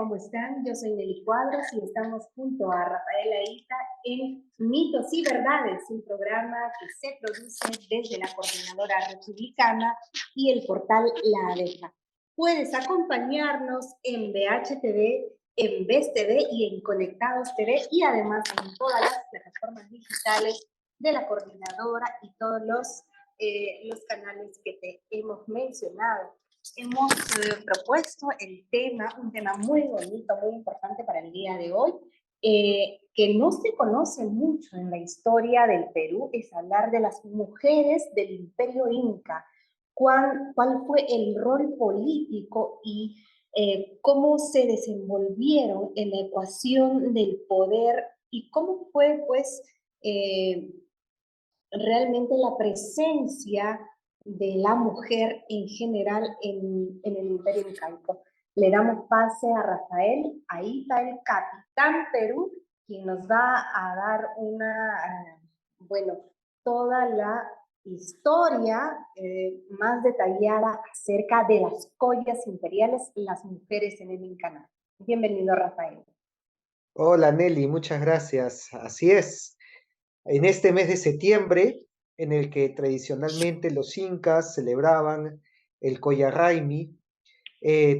¿cómo están? Yo soy Nelly Cuadros y estamos junto a Rafael Aita en Mitos y Verdades, un programa que se produce desde la Coordinadora Republicana y el portal La Abeja. Puedes acompañarnos en BHTV, en VES TV y en Conectados TV y además en todas las plataformas digitales de la Coordinadora y todos los canales que te hemos mencionado. Hemos propuesto un tema muy bonito, muy importante para el día de hoy, que no se conoce mucho en la historia del Perú, es hablar de las mujeres del Imperio Inca. ¿Cuál fue el rol político y cómo se desenvolvieron en la ecuación del poder y cómo fue, pues, realmente la presencia de la mujer en general en el Imperio Incaico? Le damos pase a Rafael, ahí está el Capitán Perú, quien nos va a dar bueno, toda la historia más detallada acerca de las collas imperiales y las mujeres en el Incanal. Bienvenido, Rafael. Hola Nelly, muchas gracias. Así es, en este mes de septiembre, en el que tradicionalmente los incas celebraban el Collarraimi,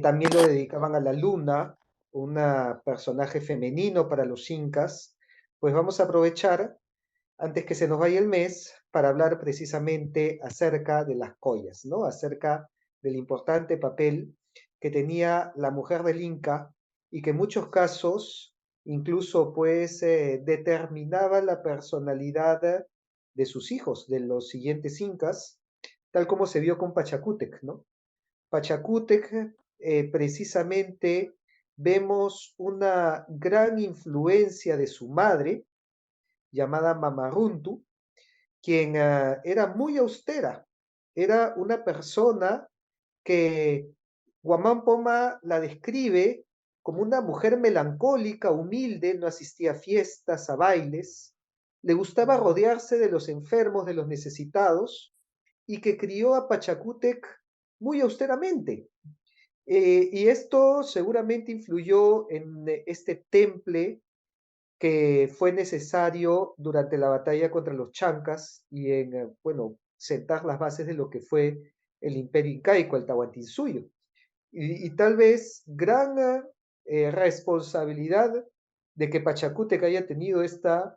también lo dedicaban a la luna, un personaje femenino para los incas, pues vamos a aprovechar, antes que se nos vaya el mes, para hablar precisamente acerca de las collas, ¿no? Acerca del importante papel que tenía la mujer del Inca y que en muchos casos incluso pues determinaba la personalidad de sus hijos, de los siguientes incas, tal como se vio con Pachacútec, ¿no? Pachacútec, precisamente vemos una gran influencia de su madre, llamada Mamaruntu, quien era muy austera, era una persona que Guamán Poma la describe como una mujer melancólica, humilde, no asistía a fiestas, a bailes, le gustaba rodearse de los enfermos, de los necesitados, y que crió a Pachacútec muy austeramente. Y esto seguramente influyó en este temple que fue necesario durante la batalla contra los chancas y en, bueno, sentar las bases de lo que fue el imperio incaico, el Tahuantinsuyo. Y tal vez gran responsabilidad de que Pachacútec haya tenido esta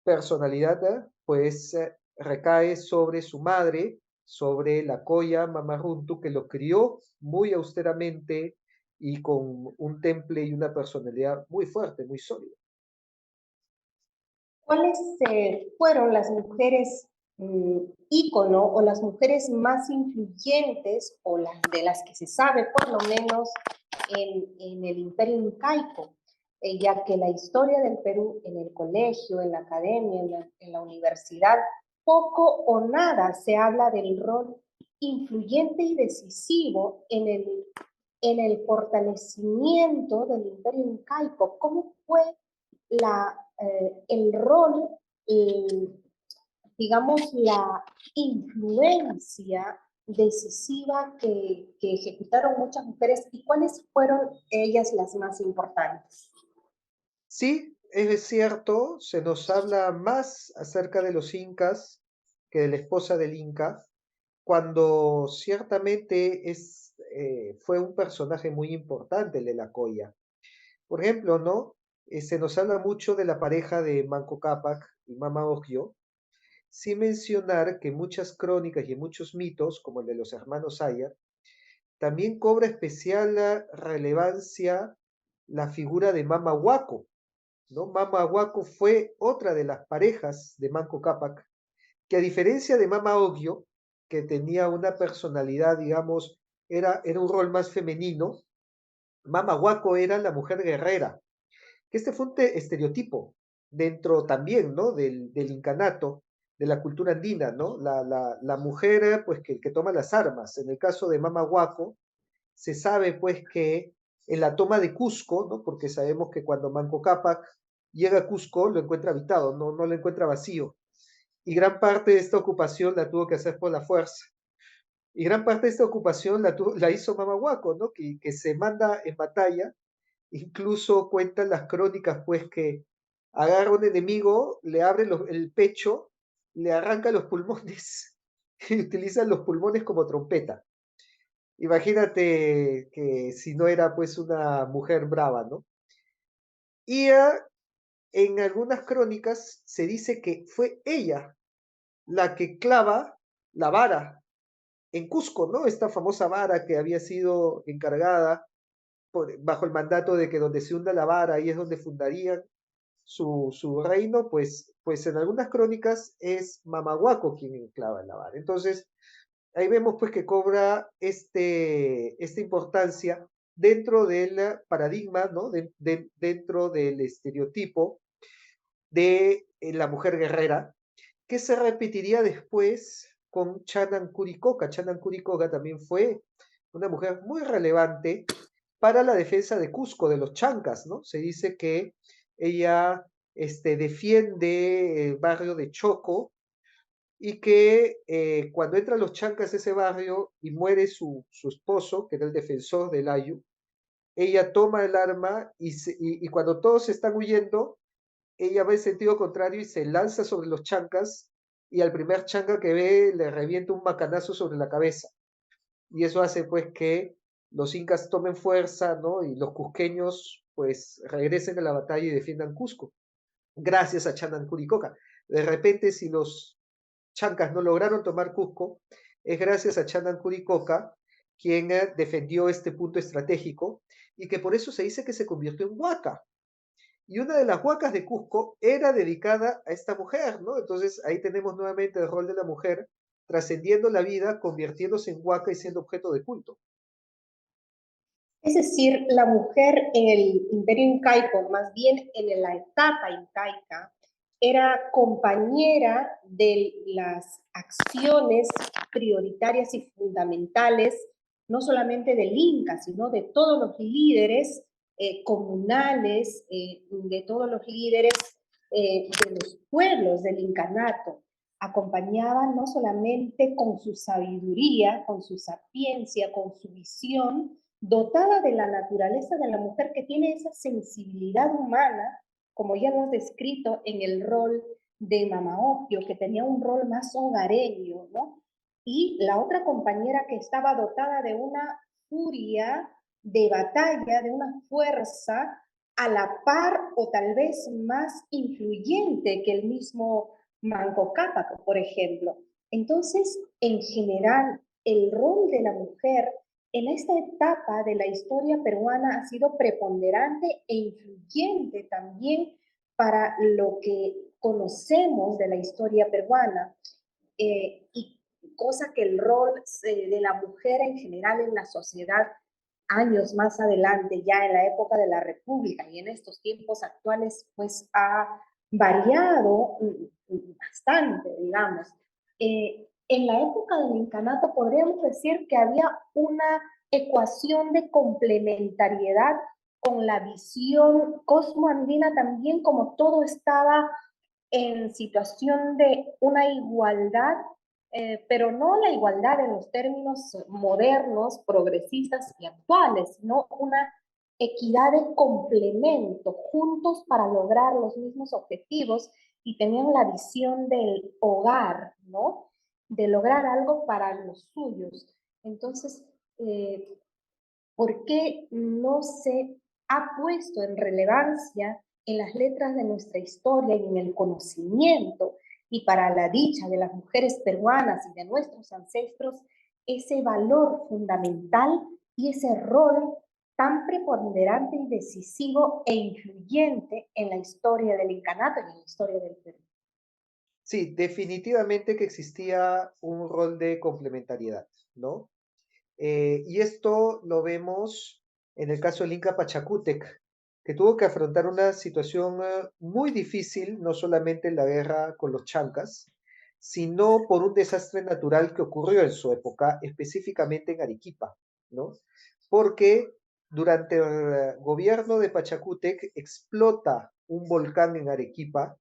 personalidad, pues recae sobre su madre, sobre la Coya Mamaruntu, que lo crió muy austeramente y con un temple y una personalidad muy fuerte, muy sólida. ¿Cuáles fueron las mujeres ícono o las mujeres más influyentes o las de las que se sabe por lo menos en el Imperio Incaico? Ya que la historia del Perú en el colegio, en la academia, en la universidad, poco o nada se habla del rol influyente y decisivo en el fortalecimiento del Imperio Incaico. ¿Cómo fue el rol, digamos, la influencia decisiva que ejecutaron muchas mujeres y cuáles fueron ellas las más importantes? Sí, es cierto, se nos habla más acerca de los incas que de la esposa del inca, cuando ciertamente fue un personaje muy importante el de la Coya. Por ejemplo, ¿no? Se nos habla mucho de la pareja de Manco Cápac y Mama Ocllo, sin mencionar que muchas crónicas y muchos mitos, como el de los hermanos Ayar, también cobra especial relevancia la figura de Mama Huaco, ¿no? Mama Huaco fue otra de las parejas de Manco Cápac, que a diferencia de Mama Ocllo, que tenía una personalidad, digamos, era un rol más femenino, Mama Huaco era la mujer guerrera, que este fue un estereotipo dentro también, ¿no? Del incanato, de la cultura andina, ¿no? La mujer, pues, que toma las armas. En el caso de Mama Huaco, se sabe, pues, que en la toma de Cusco, ¿no? Porque sabemos que cuando Manco Cápac llega a Cusco, lo encuentra habitado, no lo encuentra vacío. Y gran parte de esta ocupación la tuvo que hacer por la fuerza. Y gran parte de esta ocupación la hizo Mama Huaco, ¿no? Que se manda en batalla Incluso cuentan las crónicas, pues, que agarra a un enemigo, le abre el pecho, le arranca los pulmones y utilizan los pulmones como trompeta. Imagínate que si no era pues una mujer brava, ¿no? Y en algunas crónicas se dice que fue ella la que clava la vara en Cusco, ¿no? Esta famosa vara que había sido encargada bajo el mandato de que donde se hunda la vara, ahí es donde fundarían su reino, pues en algunas crónicas es Mamahuaco quien enclava la vara. Entonces, ahí vemos pues que cobra esta importancia dentro del paradigma, ¿no? Dentro del estereotipo de la mujer guerrera, que se repetiría después con Chanan Kurikoka. Chanan Kurikoka también fue una mujer muy relevante para la defensa de Cusco, de los chancas, ¿no? Se dice que ella defiende el barrio de Choco y que cuando entran los chancas a ese barrio y muere su esposo, que era el defensor del Ayu, ella toma el arma y cuando todos están huyendo, ella va en sentido contrario y se lanza sobre los chancas y al primer chanca que ve le revienta un macanazo sobre la cabeza. Y eso hace pues que los incas tomen fuerza, ¿no? Y los cusqueños pues regresen a la batalla y defiendan Cusco, gracias a Chanan Curicoca. De repente, si los chancas no lograron tomar Cusco, es gracias a Chanan Curicoca quien defendió este punto estratégico y que por eso se dice que se convirtió en huaca. Y una de las huacas de Cusco era dedicada a esta mujer, ¿no? Entonces ahí tenemos nuevamente el rol de la mujer trascendiendo la vida, convirtiéndose en huaca y siendo objeto de culto. Es decir, la mujer en el imperio incaico, más bien en la etapa incaica, era compañera de las acciones prioritarias y fundamentales, no solamente del Inca, sino de todos los líderes comunales, de todos los líderes de los pueblos del incanato. Acompañaban no solamente con su sabiduría, con su sapiencia, con su visión, dotada de la naturaleza de la mujer que tiene esa sensibilidad humana, como ya lo has descrito en el rol de Mama Opio, que tenía un rol más hogareño, ¿no? Y la otra compañera que estaba dotada de una furia de batalla, de una fuerza a la par o tal vez más influyente que el mismo Manco Cápac, por ejemplo. Entonces, en general, el rol de la mujer en esta etapa de la historia peruana ha sido preponderante e influyente también para lo que conocemos de la historia peruana, y cosa que el rol de la mujer en general en la sociedad años más adelante, ya en la época de la República y en estos tiempos actuales, pues ha variado bastante, digamos. En la época del incanato podríamos decir que había una ecuación de complementariedad con la visión cosmoandina también, como todo estaba en situación de una igualdad, pero no la igualdad en los términos modernos, progresistas y actuales, sino una equidad de complemento, juntos para lograr los mismos objetivos y tenían la visión del hogar, ¿no? De lograr algo para los suyos. Entonces, ¿por qué no se ha puesto en relevancia en las letras de nuestra historia y en el conocimiento y para la dicha de las mujeres peruanas y de nuestros ancestros ese valor fundamental y ese rol tan preponderante y decisivo e influyente en la historia del incanato y en la historia del Perú? Sí, definitivamente que existía un rol de complementariedad, ¿no? Y esto lo vemos en el caso del Inca Pachacútec, que tuvo que afrontar una situación muy difícil, no solamente en la guerra con los chancas, sino por un desastre natural que ocurrió en su época, específicamente en Arequipa, ¿no? Porque durante el gobierno de Pachacútec explota un volcán en Arequipa,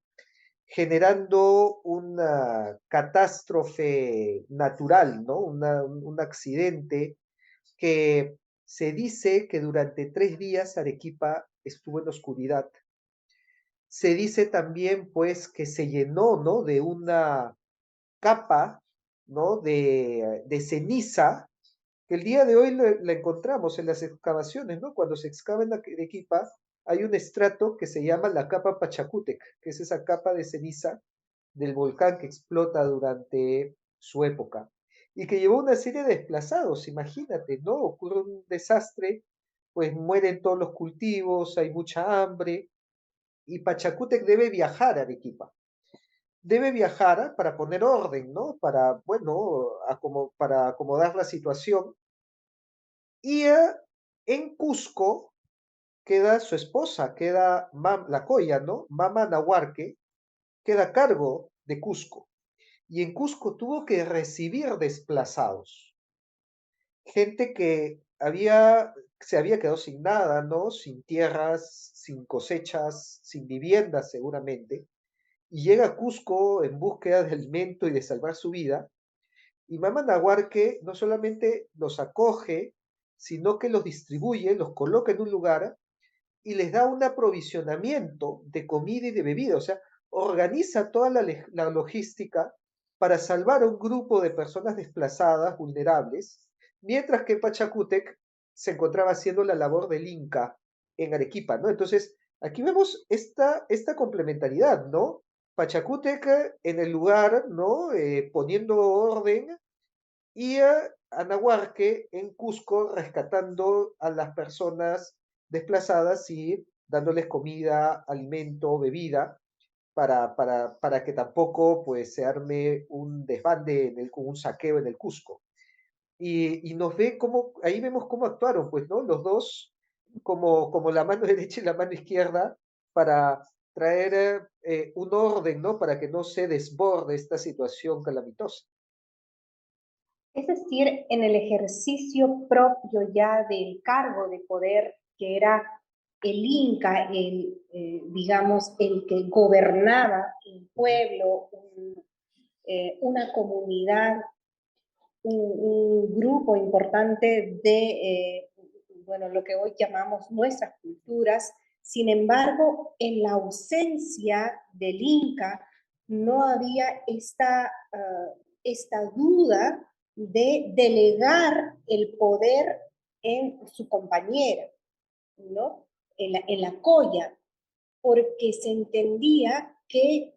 generando una catástrofe natural, ¿no? Un accidente que se dice que durante 3 días Arequipa estuvo en oscuridad. Se dice también, pues, que se llenó, ¿no? De una capa, ¿no? De ceniza, que el día de hoy la encontramos en las excavaciones, ¿no? Cuando se excava en Arequipa, hay un estrato que se llama la capa Pachacútec, que es esa capa de ceniza del volcán que explota durante su época y que llevó una serie de desplazados, imagínate, ¿no? Ocurre un desastre, pues mueren todos los cultivos, hay mucha hambre y Pachacútec debe viajar a Arequipa. Debe viajar para poner orden, ¿no? Para, bueno, para acomodar la situación. Y en Cusco queda su esposa, queda la Coya, ¿no? Mama Nahuarque, queda a cargo de Cusco. Y en Cusco tuvo que recibir desplazados, gente que se había quedado sin nada, ¿no? Sin tierras, sin cosechas, sin viviendas seguramente, y llega a Cusco en búsqueda de alimento y de salvar su vida, y Mama Nahuarque no solamente los acoge, sino que los distribuye, los coloca en un lugar y les da un aprovisionamiento de comida y de bebida, o sea, organiza toda la logística para salvar a un grupo de personas desplazadas, vulnerables, mientras que Pachacútec se encontraba haciendo la labor del Inca en Arequipa, ¿no? Entonces, aquí vemos esta complementariedad, ¿no? Pachacútec en el lugar, ¿no? Poniendo orden y a Anahuarque en Cusco rescatando a las personas desplazadas y dándoles comida, alimento, bebida, para que tampoco pues, se arme un desbande, un saqueo en el Cusco. Y nos ve cómo, ahí vemos cómo actuaron, pues, ¿no? Los dos, como la mano derecha y la mano izquierda, para traer un orden, ¿no? Para que no se desborde esta situación calamitosa. Es decir, en el ejercicio propio ya del cargo de poder que era el Inca, digamos, el que gobernaba un pueblo, una comunidad, un grupo importante de, bueno, lo que hoy llamamos nuestras culturas. Sin embargo, en la ausencia del Inca, no había esta duda de delegar el poder en su compañera, ¿no? En la colla, porque se entendía que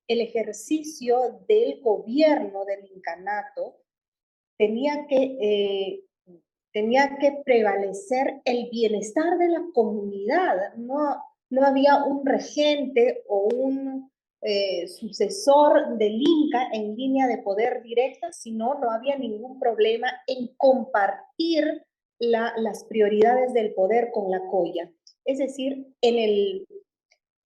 el ejercicio del gobierno del incanato tenía que, tenía que prevalecer el bienestar de la comunidad. No había un regente o un sucesor del Inca en línea de poder directa, sino no había ningún problema en compartir las prioridades del poder con la colla. Es decir, en el,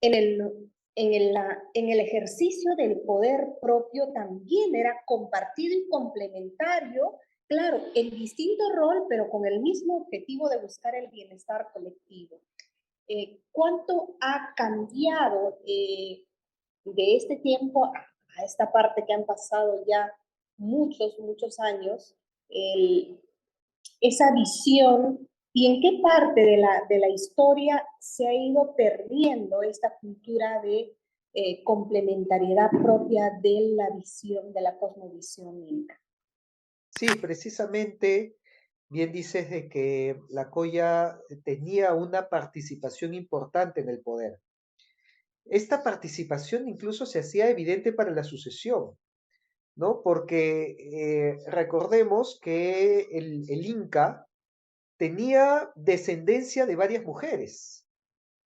en el ejercicio del poder propio también era compartido y complementario, claro, en distinto rol, pero con el mismo objetivo de buscar el bienestar colectivo. ¿Cuánto ha cambiado de este tiempo a esta parte que han pasado ya muchos años, el, esa visión y en qué parte de la historia se ha ido perdiendo esta cultura de complementariedad propia de la visión, de la cosmovisión inca? Sí, precisamente, bien dices de que la Coya tenía una participación importante en el poder. Esta participación incluso se hacía evidente para la sucesión, ¿no? Porque recordemos que el Inca tenía descendencia de varias mujeres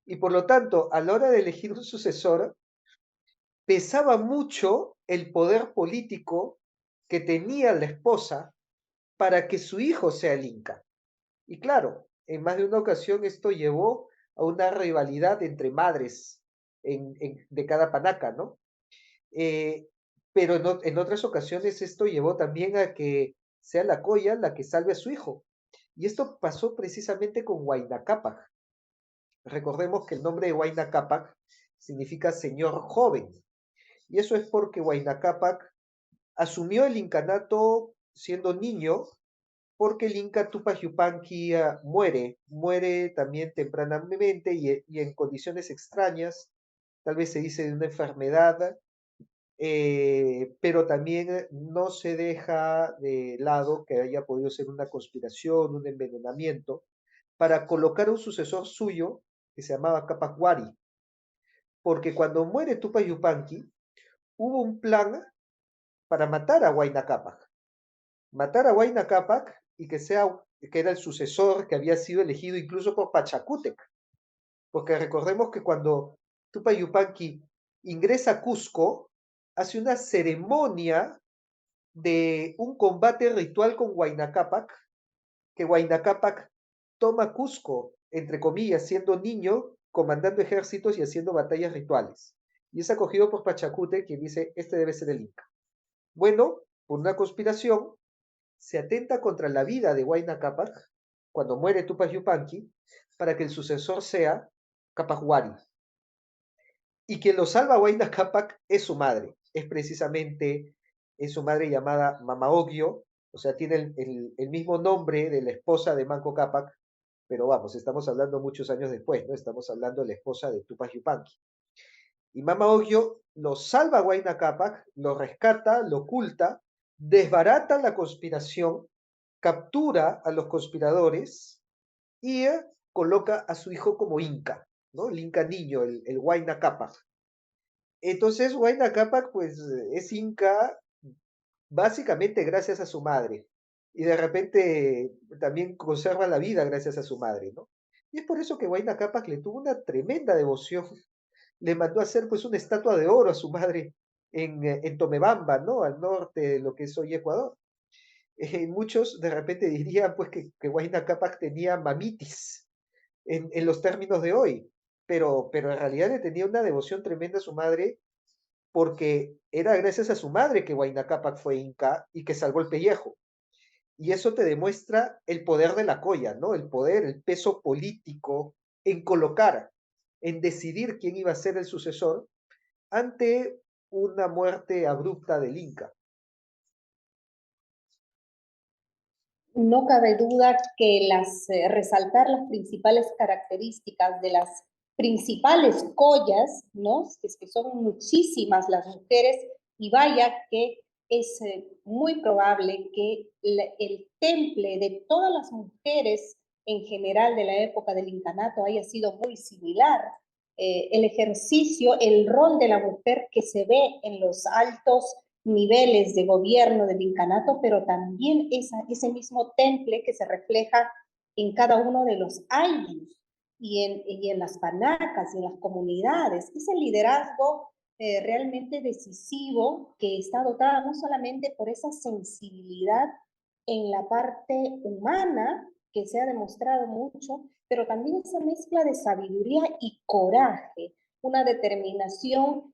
y por lo tanto, a la hora de elegir un sucesor, pesaba mucho el poder político que tenía la esposa para que su hijo sea el Inca. Y claro, en más de una ocasión esto llevó a una rivalidad entre madres de cada panaca, ¿no? Eh, pero en otras ocasiones esto llevó también a que sea la Coya la que salve a su hijo. Y esto pasó precisamente con Huayna Cápac. Recordemos que el nombre de Huayna Cápac significa señor joven. Y eso es porque Huayna Cápac asumió el incanato siendo niño porque el Inca Tupac Yupanqui muere también tempranamente y en condiciones extrañas, tal vez se dice de una enfermedad, pero también no se deja de lado que haya podido ser una conspiración, un envenenamiento, para colocar un sucesor suyo que se llamaba Capac Wari, porque cuando muere Tupac Yupanqui, hubo un plan para matar a Huayna Capac, matar a Huayna Capac y que era el sucesor que había sido elegido incluso por Pachacútec, porque recordemos que cuando Tupac Yupanqui ingresa a Cusco, hace una ceremonia de un combate ritual con Huayna Capac, que Huayna Capac toma Cusco, entre comillas, siendo niño, comandando ejércitos y haciendo batallas rituales. Y es acogido por Pachacútec, quien dice, este debe ser el Inca. Bueno, por una conspiración, se atenta contra la vida de Huayna Capac cuando muere Tupac Yupanqui para que el sucesor sea Capac Wari. Y quien lo salva a Huayna Capac es su madre, es su madre llamada Mama Ogio, o sea, tiene el mismo nombre de la esposa de Manco Capac, pero vamos, estamos hablando muchos años después, ¿no? Estamos hablando de la esposa de Tupac Yupanqui. Y Mama Ogio lo salva a Huayna Capac, lo rescata, lo oculta, desbarata la conspiración, captura a los conspiradores y coloca a su hijo como Inca, ¿no? El Inca niño, el Huayna Capac. Entonces, Huayna Capac, pues, es Inca básicamente gracias a su madre. Y de repente también conserva la vida gracias a su madre, ¿no? Y es por eso que Huayna Capac le tuvo una tremenda devoción. Le mandó a hacer pues una estatua de oro a su madre en Tomebamba, ¿no? Al norte de lo que es hoy Ecuador. Muchos de repente dirían pues que Huayna Capac tenía mamitis en los términos de hoy, pero en realidad le tenía una devoción tremenda a su madre porque era gracias a su madre que Huayna Capac fue inca y que salvó el pellejo. Y eso te demuestra el poder de la colla, ¿no? El poder, el peso político en colocar, en decidir quién iba a ser el sucesor ante una muerte abrupta del Inca. No cabe duda que resaltar las principales características de las principales collas, ¿no? Es que son muchísimas las mujeres y vaya que es muy probable que el temple de todas las mujeres en general de la época del incanato haya sido muy similar. El ejercicio, el rol de la mujer que se ve en los altos niveles de gobierno del incanato, pero también ese mismo temple que se refleja en cada uno de los ayllus y en las panacas y en las comunidades. Ese liderazgo realmente decisivo que está dotada no solamente por esa sensibilidad en la parte humana, que se ha demostrado mucho, pero también esa mezcla de sabiduría y coraje, una determinación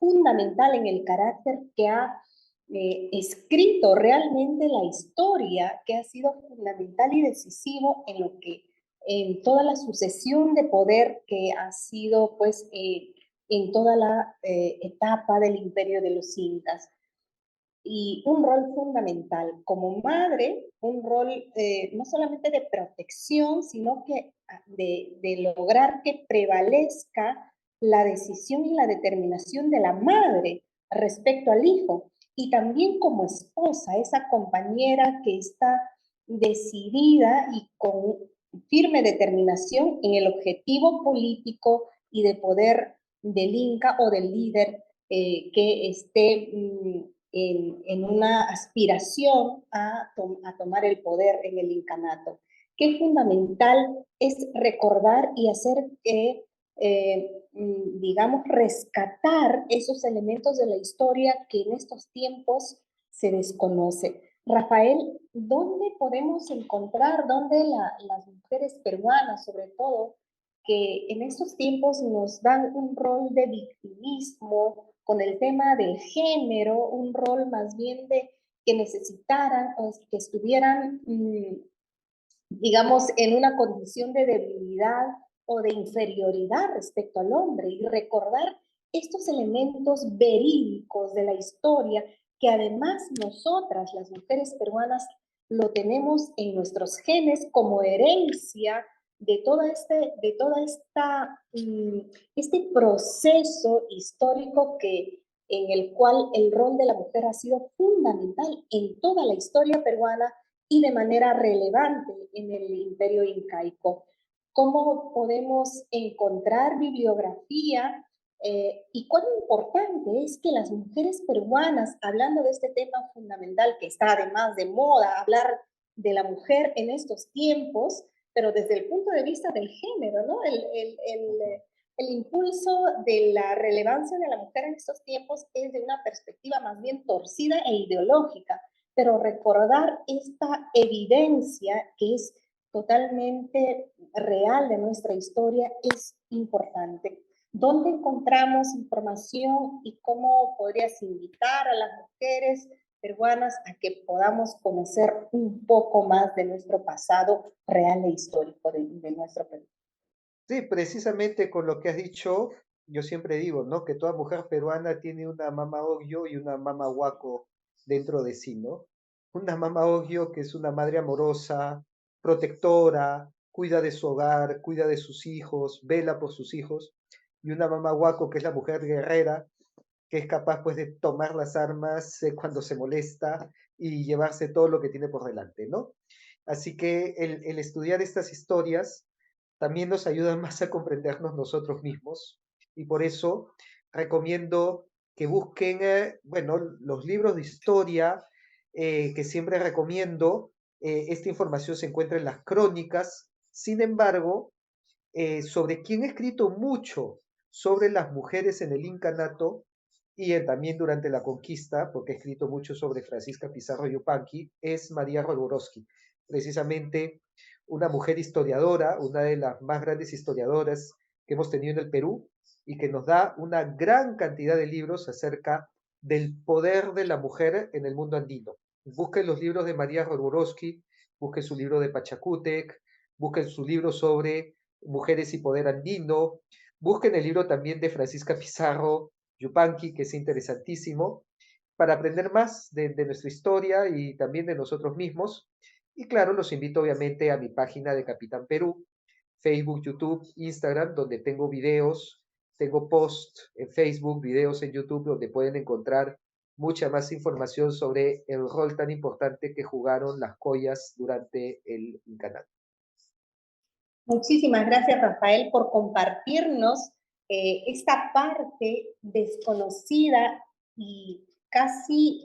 fundamental en el carácter que ha escrito realmente la historia, que ha sido fundamental y decisivo en lo que en toda la sucesión de poder que ha sido pues en toda la etapa del imperio de los incas y un rol fundamental como madre, un rol no solamente de protección, sino que de lograr que prevalezca la decisión y la determinación de la madre respecto al hijo. Y también como esposa, esa compañera que está decidida y con firme determinación en el objetivo político y de poder del Inca o del líder que esté en una aspiración a tomar el poder en el incanato. Qué fundamental es recordar y hacer que, digamos, rescatar esos elementos de la historia que en estos tiempos se desconoce. Rafael, ¿dónde podemos encontrar, dónde las mujeres peruanas, sobre todo, que en estos tiempos nos dan un rol de victimismo con el tema del género, un rol más bien de que necesitaran o que estuvieran, digamos, en una condición de debilidad o de inferioridad respecto al hombre y recordar estos elementos verídicos de la historia que además nosotras, las mujeres peruanas, lo tenemos en nuestros genes como herencia de toda esta, este proceso histórico en el cual el rol de la mujer ha sido fundamental en toda la historia peruana y de manera relevante en el imperio incaico. ¿Cómo podemos encontrar bibliografía y cuán importante es que las mujeres peruanas, hablando de este tema fundamental que está además de moda, hablar de la mujer en estos tiempos, pero desde el punto de vista del género, ¿no? El impulso de la relevancia de la mujer en estos tiempos es de una perspectiva más bien torcida e ideológica, pero recordar esta evidencia que es totalmente real de nuestra historia es importante. ¿Dónde encontramos información y cómo podrías invitar a las mujeres peruanas a que podamos conocer un poco más de nuestro pasado real e histórico de nuestro Perú? Sí, precisamente con lo que has dicho, yo siempre digo, ¿no? Que toda mujer peruana tiene una mama Ogio y una mama Huaco dentro de sí, ¿no? Una mama Ogio que es una madre amorosa, protectora, cuida de su hogar, cuida de sus hijos, vela por sus hijos, y una mama Huaco que es la mujer guerrera, que es capaz pues de tomar las armas cuando se molesta y llevarse todo lo que tiene por delante, ¿no? Así que el estudiar estas historias también nos ayuda más a comprendernos nosotros mismos y por eso recomiendo que busquen, bueno, los libros de historia que siempre recomiendo. Esta información se encuentra en las crónicas. Sin embargo, sobre quien ha escrito mucho sobre las mujeres en el incanato y también durante la conquista, porque ha escrito mucho sobre Francisca Pizarro Yupanqui, es María Roborowski, precisamente una mujer historiadora, una de las más grandes historiadoras que hemos tenido en el Perú y que nos da una gran cantidad de libros acerca del poder de la mujer en el mundo andino. Busquen los libros de María Roborowski, busquen su libro de Pachacútec, busquen su libro sobre Mujeres y Poder Andino. Busquen el libro también de Francisca Pizarro Yupanqui, que es interesantísimo, para aprender más de nuestra historia y también de nosotros mismos. Y claro, los invito obviamente a mi página de Capitán Perú, Facebook, YouTube, Instagram, donde tengo videos, tengo posts en Facebook, videos en YouTube, donde pueden encontrar mucha más información sobre el rol tan importante que jugaron las collas durante el incanato. Muchísimas gracias, Rafael, por compartirnos esta parte desconocida y casi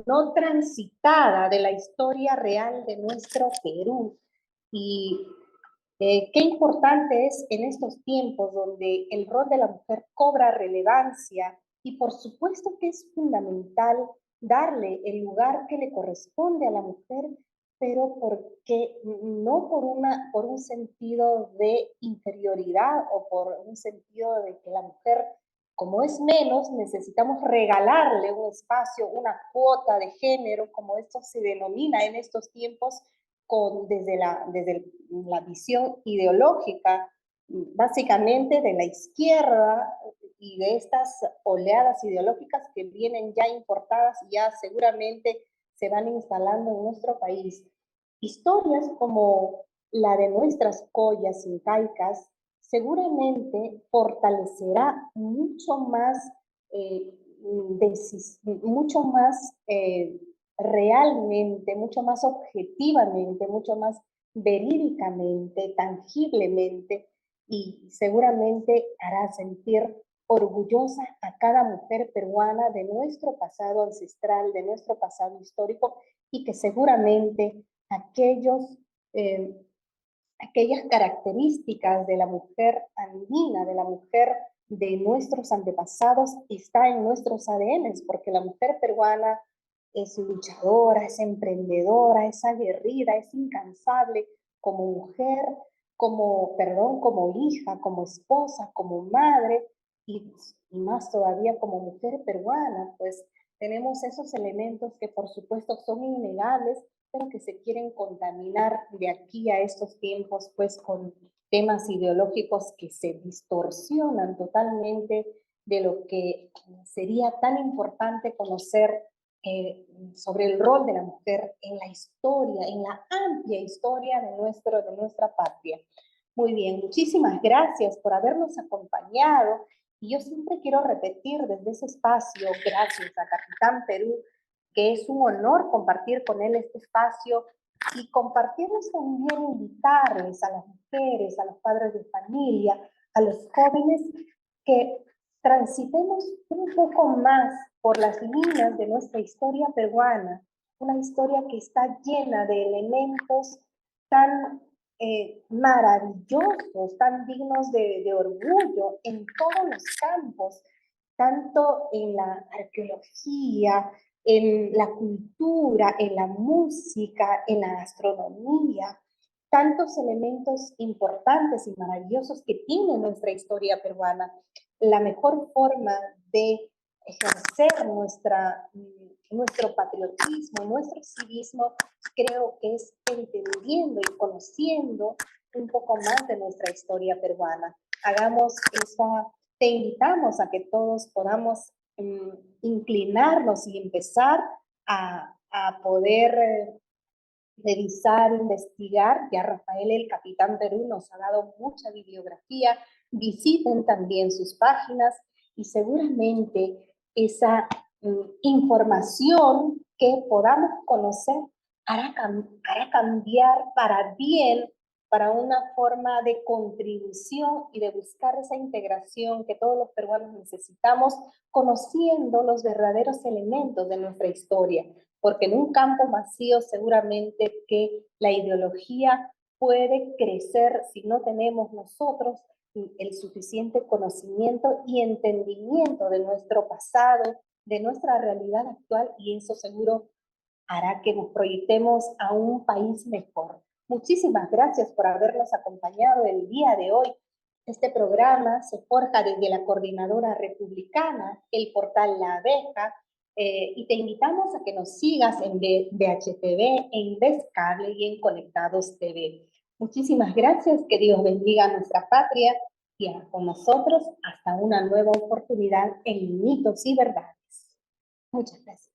no transitada de la historia real de nuestro Perú. Y qué importante es en estos tiempos donde el rol de la mujer cobra relevancia y por supuesto que es fundamental darle el lugar que le corresponde a la mujer, pero porque no por un sentido de inferioridad o por un sentido de que la mujer, como es menos, necesitamos regalarle un espacio, una cuota de género, como esto se denomina en estos tiempos, desde la visión ideológica, básicamente de la izquierda y de estas oleadas ideológicas que vienen ya importadas y ya seguramente se van instalando en nuestro país. Historias como la de nuestras collas incaicas seguramente fortalecerá eh, mucho más realmente, mucho más objetivamente, mucho más verídicamente, tangiblemente, y seguramente hará sentir orgullosa a cada mujer peruana de nuestro pasado ancestral, de nuestro pasado histórico, y que seguramente eh, aquellas características de la mujer andina, de la mujer de nuestros antepasados, está en nuestros ADNs, porque la mujer peruana es luchadora, es emprendedora, es aguerrida, es incansable como mujer, como hija, como esposa, como madre y más todavía como mujer peruana, pues tenemos esos elementos que por supuesto son innegables, pero que se quieren contaminar de aquí a estos tiempos, pues con temas ideológicos que se distorsionan totalmente de lo que sería tan importante conocer sobre el rol de la mujer en la historia, en la amplia historia de nuestra patria. Muy bien, muchísimas gracias por habernos acompañado. Y yo siempre quiero repetir desde ese espacio, gracias a Capitán Perú, que es un honor compartir con él este espacio y compartirles también, invitarles a las mujeres, a los padres de familia, a los jóvenes, que transitemos un poco más por las líneas de nuestra historia peruana, una historia que está llena de elementos tan maravillosos, tan dignos de orgullo en todos los campos, tanto en la arqueología, en la cultura, en la música, en la gastronomía, tantos elementos importantes y maravillosos que tiene nuestra historia peruana. La mejor forma de ejercer nuestro patriotismo, nuestro civismo, creo que es entendiendo y conociendo un poco más de nuestra historia peruana. Te invitamos a que todos podamos inclinarnos y empezar a poder revisar, investigar. Ya Rafael, el Capitán Perú, nos ha dado mucha bibliografía. Visiten también sus páginas y seguramente esa información que podamos conocer hará cambiar para bien, para una forma de contribución y de buscar esa integración que todos los peruanos necesitamos, conociendo los verdaderos elementos de nuestra historia, porque en un campo vacío seguramente que la ideología puede crecer si no tenemos nosotros el suficiente conocimiento y entendimiento de nuestro pasado, de nuestra realidad actual, y eso seguro hará que nos proyectemos a un país mejor. Muchísimas gracias por habernos acompañado el día de hoy. Este programa se forja desde la Coordinadora Republicana, el portal La Abeja, y te invitamos a que nos sigas en BHTV, en Ves Cable y en Conectados TV. Muchísimas gracias, que Dios bendiga a nuestra patria y con nosotros hasta una nueva oportunidad en Mitos y Verdades. Muchas gracias.